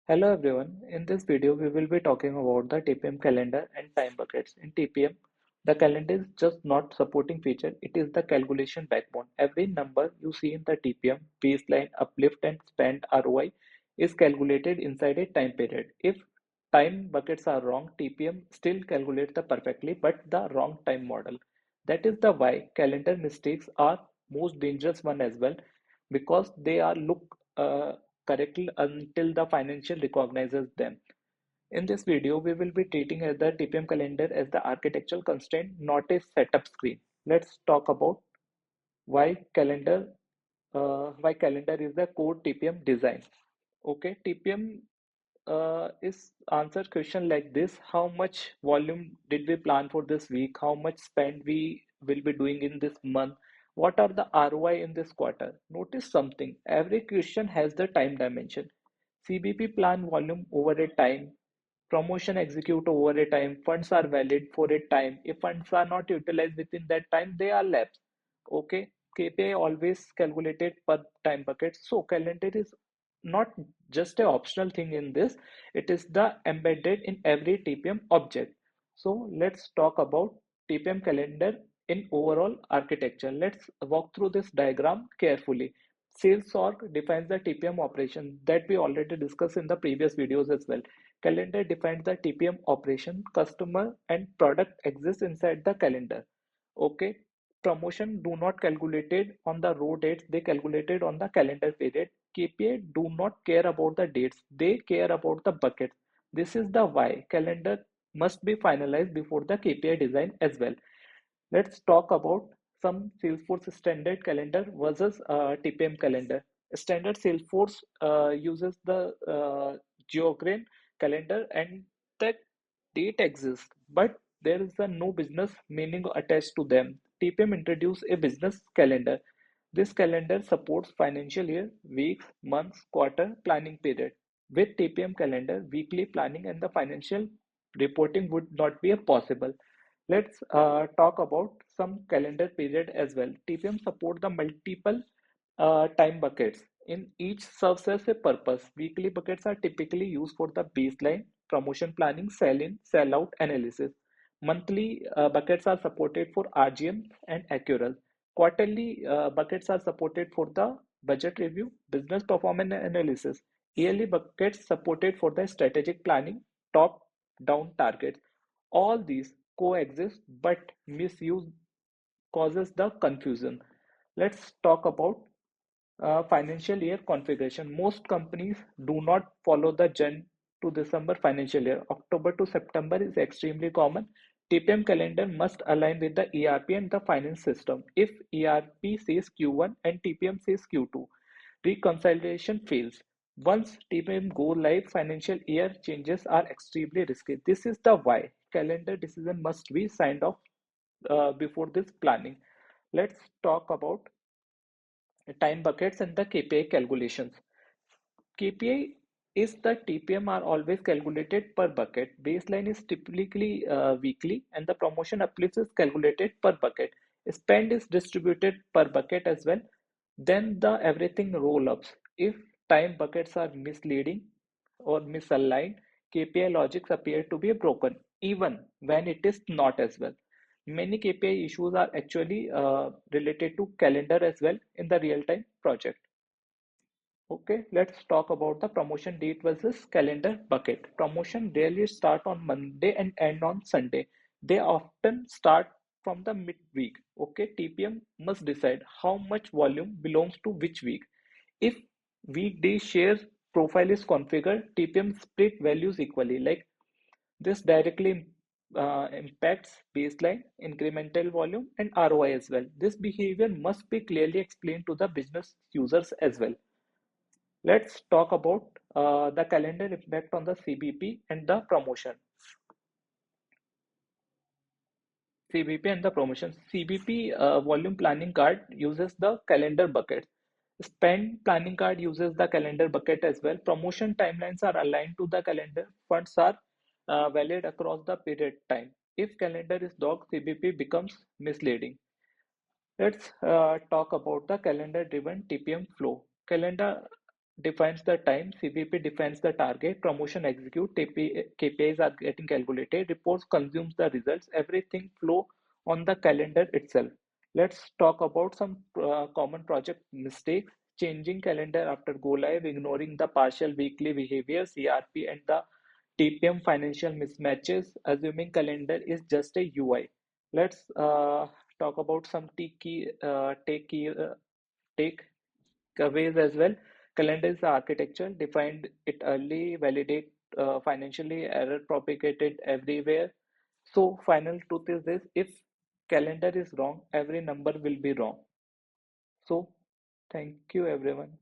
Hello everyone. In this video, we will be talking about the TPM calendar and time buckets. In TPM, the calendar is just not supporting feature, it is the calculation backbone. Every number you see in the TPM, baseline, uplift and spend ROI is calculated inside a time period. If time buckets are wrong, TPM still calculates the perfectly but the wrong time model. That is the why calendar mistakes are most dangerous one as well because they are look correctly until the financial recognizes them. In this video, we will be treating the TPM calendar as the architectural constraint, not a setup screen. Let's talk about why calendar why calendar is the core TPM design. Okay, TPM is answer question like this: how much volume did we plan for this week? How much spend we will be doing in this month? What are the ROI in this quarter? Notice something. Every question has the time dimension. CBP plan volume over a time. Promotion execute over a time. Funds are valid for a time. If funds are not utilized within that time, they are lapsed. Okay. KPI always calculated per time bucket. So calendar is not just a optional thing in this, it is the embedded in every TPM object. So let's talk about TPM calendar in overall architecture. Let's walk through this diagram carefully. Sales org defines the TPM operation that we already discussed in the previous videos as well. Calendar defines the TPM operation. Customer and product exist inside the calendar. Okay. Promotion do not calculated on the raw dates, they calculated on the calendar period. KPI do not care about the dates, they care about the buckets. This is the why calendar must be finalized before the KPI design as well. Let's talk about some Salesforce standard calendar versus TPM calendar. Standard Salesforce uses the geogram calendar and the date exists, but there is a no business meaning attached to them. TPM introduced a business calendar. This calendar supports financial year, weeks, months, quarter, planning period. With TPM calendar, weekly planning and the financial reporting would not be possible. Let's talk about some calendar period as well. TPM support the multiple time buckets. In each serves as a purpose. Weekly buckets are typically used for the baseline, promotion planning, sell-in, sell-out analysis. Monthly buckets are supported for RGM and accrual. Quarterly buckets are supported for the budget review, business performance analysis. Yearly buckets supported for the strategic planning, top-down targets. All these coexist, but misuse causes the confusion. Let's talk about financial year configuration. Most companies do not follow the Jan to December financial year. October to September is extremely common. TPM calendar must align with the ERP and the finance system. If ERP says Q1 and TPM says Q2, reconciliation fails. Once TPM go live, financial year changes are extremely risky. This is the why calendar decision must be signed off before this planning. Let's talk about time buckets and the KPI calculations. KPI is the TPM are always calculated per bucket. Baseline is typically weekly, and the promotion uplift is calculated per bucket. Spend is distributed per bucket as well. Then the everything roll ups. If time buckets are misleading or misaligned, KPI logics appear to be broken, even when it is not as well. Many KPI issues are actually related to calendar as well in the real-time project. Okay, let's talk about the promotion date versus calendar bucket. Promotion rarely start on Monday and end on Sunday. They often start from the midweek. Okay, TPM must decide how much volume belongs to which week. If weekday share profile is configured, TPM split values equally. Like this directly impacts baseline, incremental volume, and ROI as well. This behavior must be clearly explained to the business users as well. Let's talk about the calendar impact on the CBP and the promotion. CBP and the promotion. CBP volume planning card uses the calendar bucket. Spend planning card uses the calendar bucket as well. Promotion timelines are aligned to the calendar. Funds are valid across the period time. If calendar is dog, CBP becomes misleading. Let's talk about the calendar driven TPM flow. Calendar defines the time, CVP defines the target, promotion execute, KPIs are getting calculated, reports consumes the results, everything flow on the calendar itself. Let's talk about some common project mistakes: changing calendar after go live, ignoring the partial weekly behavior, CRP, and the TPM financial mismatches, assuming calendar is just a UI. Let's talk about some takeaways as well. Calendar is the architecture, defined it early, validate financially, error propagated everywhere. So final truth is this: if calendar is wrong, every number will be wrong. So thank you everyone.